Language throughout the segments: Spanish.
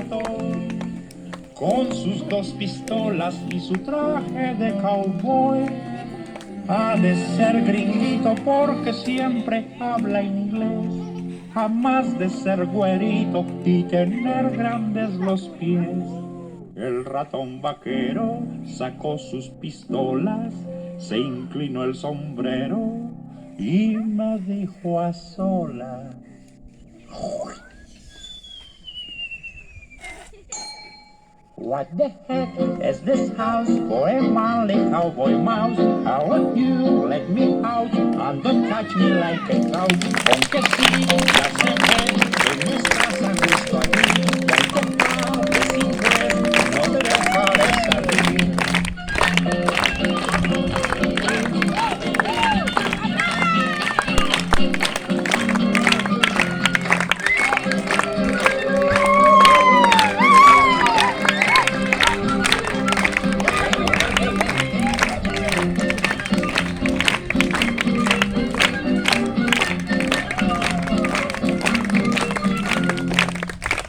ratón, con sus dos pistolas y su traje de cowboy. Ha de ser gringuito porque siempre habla inglés, jamás de ser güerito y tener grandes los pies. El ratón vaquero sacó sus pistolas, se inclinó el sombrero y me dijo a solas: what the heck is this house for a manly cowboy mouse? How would you let me out and don't touch me like a couch? Aunque sí, ya sé que no estás a gusto aquí, y aunque hables inglés, no te dejaré salir.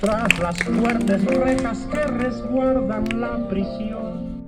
Tras las fuertes rejas que resguardan la prisión,